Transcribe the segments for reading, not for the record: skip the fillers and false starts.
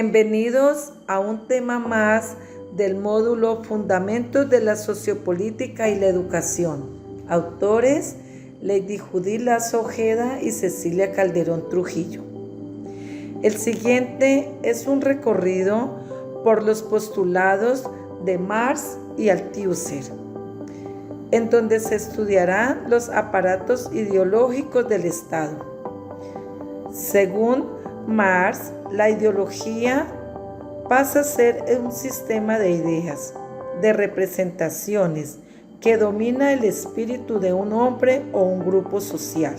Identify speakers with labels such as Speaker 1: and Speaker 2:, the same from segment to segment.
Speaker 1: Bienvenidos a un tema más del módulo Fundamentos de la Sociopolítica y la Educación. Autores: Lady Judith Lazo Ojeda y Cecilia Calderón Trujillo. El siguiente es un recorrido por los postulados de Marx y Althusser, en donde se estudiarán los aparatos ideológicos del Estado. Según Marx, la ideología pasa a ser un sistema de ideas, de representaciones, que domina el espíritu de un hombre o un grupo social.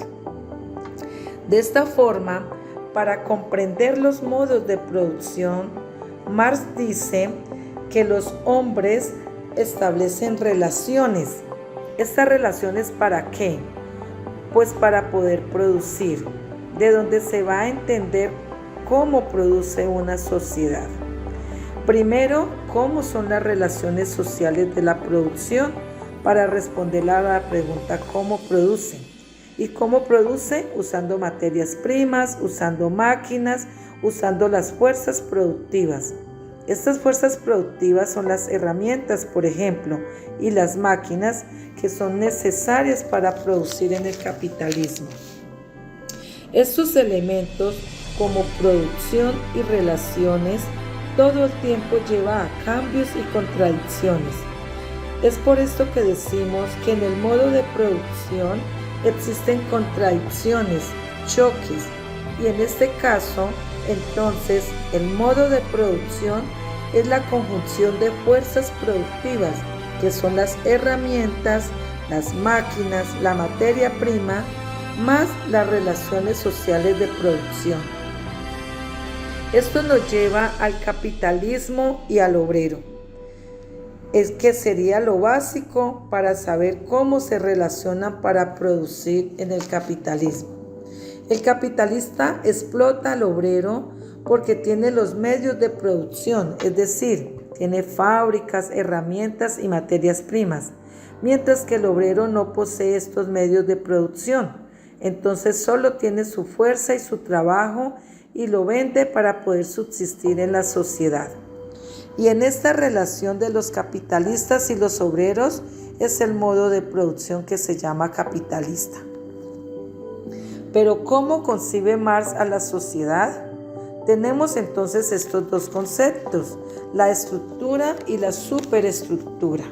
Speaker 1: De esta forma, para comprender los modos de producción, Marx dice que los hombres establecen relaciones. ¿Estas relaciones para qué? Pues para poder producir, de donde se va a entender cómo produce una sociedad. Primero, cómo son las relaciones sociales de la producción, para responder a la pregunta ¿cómo produce? ¿Y cómo produce? Usando materias primas, usando máquinas, usando las fuerzas productivas. Estas fuerzas productivas son las herramientas, por ejemplo, y las máquinas que son necesarias para producir en el capitalismo. Estos elementos, como producción y relaciones, todo el tiempo lleva a cambios y contradicciones. Es por esto que decimos que en el modo de producción existen contradicciones, choques, y en este caso, entonces, el modo de producción es la conjunción de fuerzas productivas, que son las herramientas, las máquinas, la materia prima, más las relaciones sociales de producción. Esto nos lleva al capitalismo y al obrero, es que sería lo básico para saber cómo se relacionan para producir en el capitalismo. El capitalista explota al obrero porque tiene los medios de producción, es decir, tiene fábricas, herramientas y materias primas, mientras que el obrero no posee estos medios de producción. Entonces solo tiene su fuerza y su trabajo y lo vende para poder subsistir en la sociedad. Y en esta relación de los capitalistas y los obreros es el modo de producción que se llama capitalista. Pero ¿cómo concibe Marx a la sociedad? Tenemos entonces estos dos conceptos, la estructura y la superestructura.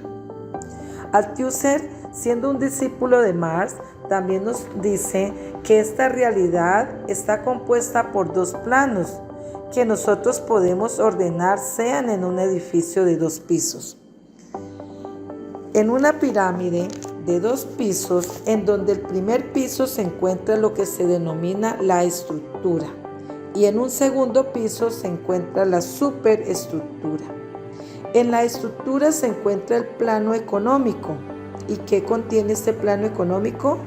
Speaker 1: Althusser, siendo un discípulo de Marx, también nos dice que esta realidad está compuesta por dos planos que nosotros podemos ordenar sean en un edificio de 2 pisos. En una pirámide de 2 pisos, en donde el primer piso se encuentra lo que se denomina la estructura y en un segundo piso se encuentra la superestructura. En la estructura se encuentra el plano económico. ¿Y qué contiene este plano económico?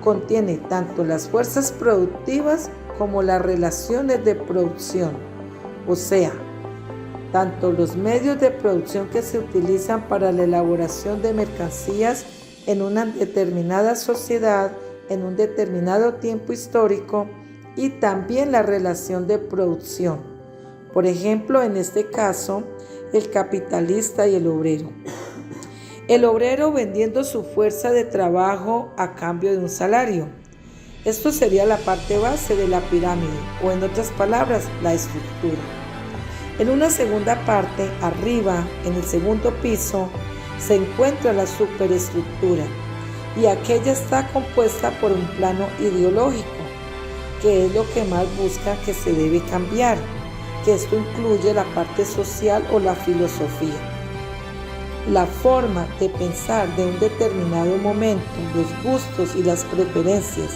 Speaker 1: Contiene tanto las fuerzas productivas como las relaciones de producción, o sea, tanto los medios de producción que se utilizan para la elaboración de mercancías en una determinada sociedad, en un determinado tiempo histórico, y también la relación de producción. Por ejemplo, en este caso, el capitalista y el obrero. El obrero vendiendo su fuerza de trabajo a cambio de un salario. Esto sería la parte base de la pirámide, o en otras palabras, la estructura. En una segunda parte, arriba, en el segundo piso, se encuentra la superestructura, y aquella está compuesta por un plano ideológico, que es lo que más busca que se debe cambiar, que esto incluye la parte social o la filosofía. La forma de pensar de un determinado momento, los gustos y las preferencias,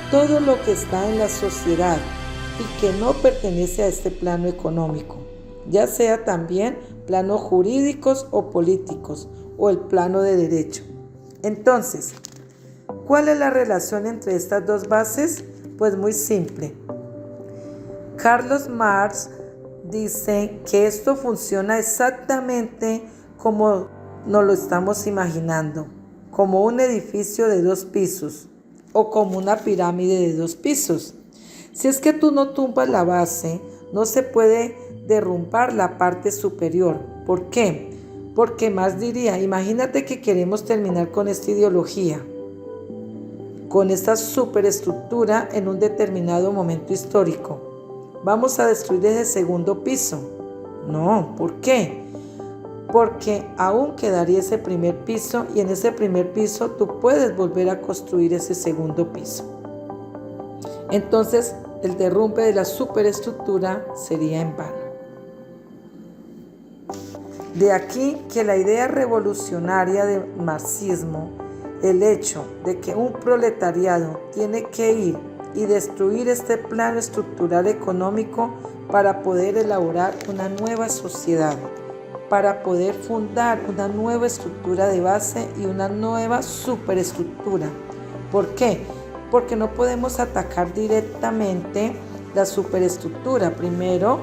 Speaker 1: todo lo que está en la sociedad y que no pertenece a este plano económico, ya sea también planos jurídicos o políticos o el plano de derecho. Entonces, ¿cuál es la relación entre estas dos bases? Pues muy simple. Carlos Marx dice que esto funciona exactamente como nos lo estamos imaginando, como un edificio de 2 pisos o como una pirámide de 2 pisos. Si es que tú no tumbas la base, no se puede derrumbar la parte superior. ¿Por qué? Porque Marx diría, imagínate que queremos terminar con esta ideología, con esta superestructura en un determinado momento histórico. Vamos a destruir ese segundo piso. No, ¿por qué? Porque aún quedaría ese primer piso y en ese primer piso tú puedes volver a construir ese segundo piso. Entonces, el derrumbe de la superestructura sería en vano. De aquí que la idea revolucionaria del marxismo, el hecho de que un proletariado tiene que ir y destruir este plano estructural económico para poder elaborar una nueva sociedad, para poder fundar una nueva estructura de base y una nueva superestructura. ¿Por qué? Porque no podemos atacar directamente la superestructura. Primero,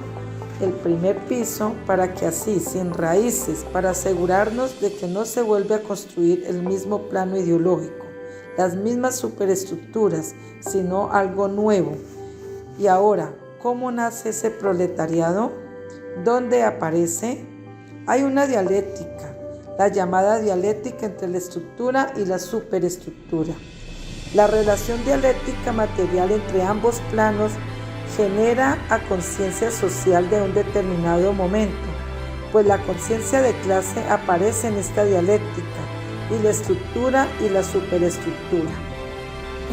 Speaker 1: el primer piso, para que así, sin raíces, para asegurarnos de que no se vuelve a construir el mismo plano ideológico, las mismas superestructuras, sino algo nuevo. Y ahora, ¿cómo nace ese proletariado? ¿Dónde aparece? Hay una dialéctica, la llamada dialéctica entre la estructura y la superestructura. La relación dialéctica material entre ambos planos genera a conciencia social de un determinado momento, pues la conciencia de clase aparece en esta dialéctica y la estructura y la superestructura.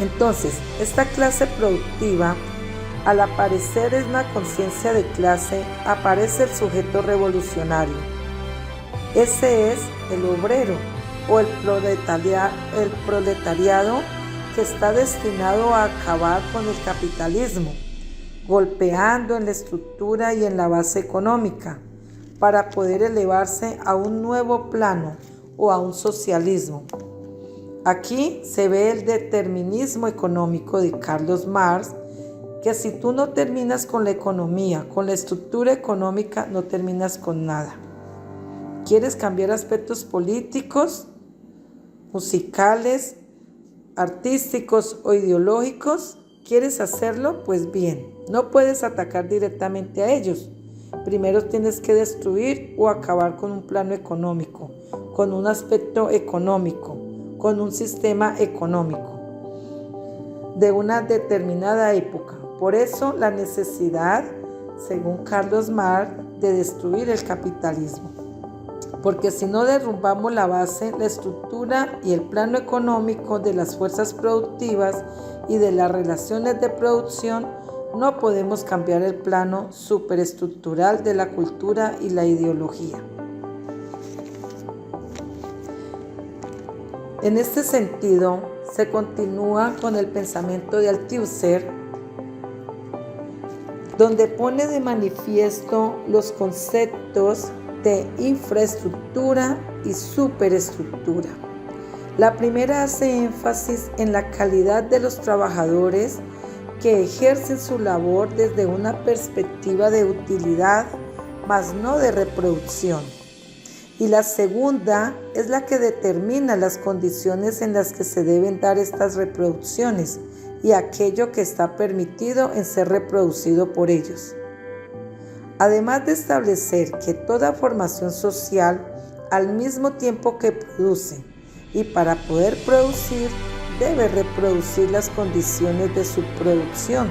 Speaker 1: Entonces, esta clase productiva, al aparecer en una conciencia de clase, aparece el sujeto revolucionario. Ese es el obrero o el proletariado que está destinado a acabar con el capitalismo, golpeando en la estructura y en la base económica, para poder elevarse a un nuevo plano o a un socialismo. Aquí se ve el determinismo económico de Carlos Marx, que si tú no terminas con la economía, con la estructura económica, no terminas con nada. ¿Quieres cambiar aspectos políticos, musicales, artísticos o ideológicos? ¿Quieres hacerlo? Pues bien, no puedes atacar directamente a ellos. Primero tienes que destruir o acabar con un plano económico, con un aspecto económico, con un sistema económico de una determinada época. Por eso la necesidad, según Carlos Marx, de destruir el capitalismo. Porque si no derrumbamos la base, la estructura y el plano económico de las fuerzas productivas y de las relaciones de producción, no podemos cambiar el plano superestructural de la cultura y la ideología. En este sentido, se continúa con el pensamiento de Althusser, donde pone de manifiesto los conceptos de infraestructura y superestructura. La primera hace énfasis en la calidad de los trabajadores que ejercen su labor desde una perspectiva de utilidad, mas no de reproducción. Y la segunda es la que determina las condiciones en las que se deben dar estas reproducciones y aquello que está permitido en ser reproducido por ellos. Además de establecer que toda formación social, al mismo tiempo que produce y para poder producir, debe reproducir las condiciones de su producción.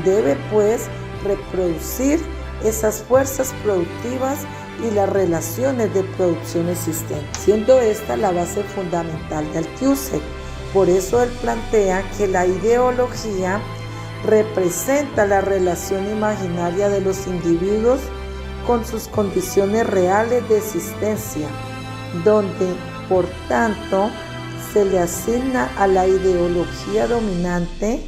Speaker 1: Debe, pues, reproducir esas fuerzas productivas y las relaciones de producción existentes, siendo esta la base fundamental de Althusser. Por eso él plantea que la ideología representa la relación imaginaria de los individuos con sus condiciones reales de existencia, donde, por tanto, se le asigna a la ideología dominante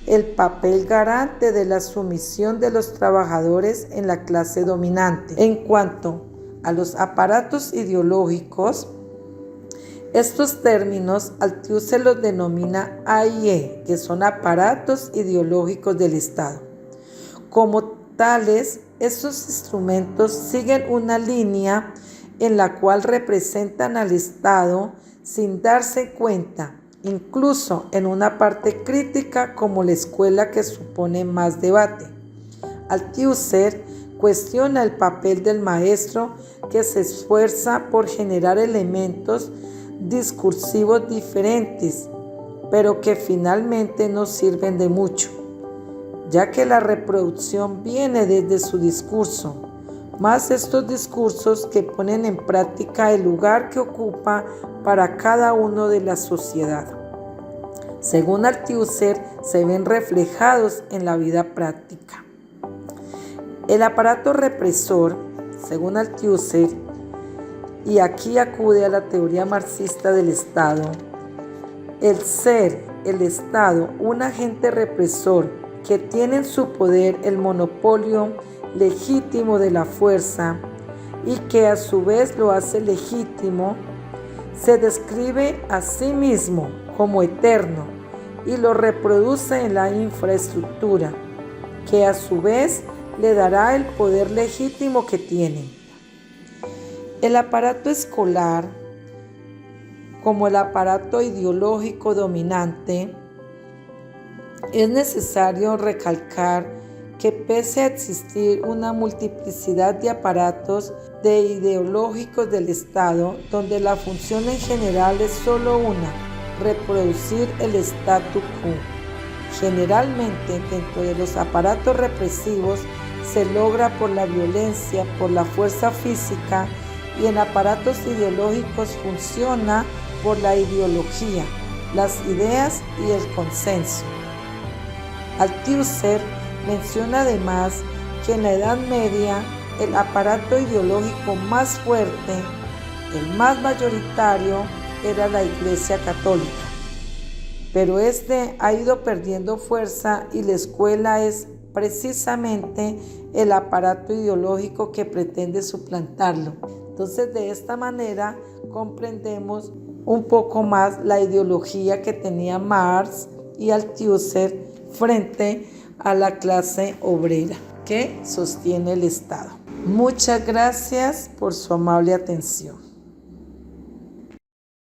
Speaker 1: el papel garante de la sumisión de los trabajadores en la clase dominante. En cuanto a los aparatos ideológicos, estos términos Althusser los denomina A y E, que son aparatos ideológicos del Estado. Como tales, estos instrumentos siguen una línea en la cual representan al Estado sin darse cuenta, incluso en una parte crítica como la escuela que supone más debate. Althusser cuestiona el papel del maestro que se esfuerza por generar elementos discursivos diferentes, pero que finalmente no sirven de mucho, ya que la reproducción viene desde su discurso, más estos discursos que ponen en práctica el lugar que ocupa para cada uno de la sociedad. Según Althusser, se ven reflejados en la vida práctica. El aparato represor, según Althusser, y aquí acude a la teoría marxista del Estado, el ser, el Estado, un agente represor que tiene en su poder el monopolio legítimo de la fuerza y que a su vez lo hace legítimo, se describe a sí mismo como eterno y lo reproduce en la infraestructura, que a su vez le dará el poder legítimo que tiene. El aparato escolar, como el aparato ideológico dominante, es necesario recalcar que pese a existir una multiplicidad de aparatos ideológicos del Estado, donde la función en general es solo una, reproducir el statu quo. Generalmente, dentro de los aparatos represivos, se logra por la violencia, por la fuerza física, y en aparatos ideológicos funciona por la ideología, las ideas y el consenso. Althusser menciona además que en la Edad Media el aparato ideológico más fuerte, el más mayoritario, era la Iglesia Católica. Pero este ha ido perdiendo fuerza y la escuela es precisamente el aparato ideológico que pretende suplantarlo. Entonces, de esta manera comprendemos un poco más la ideología que tenía Marx y Althusser frente a la clase obrera que sostiene el Estado. Muchas gracias por su amable atención.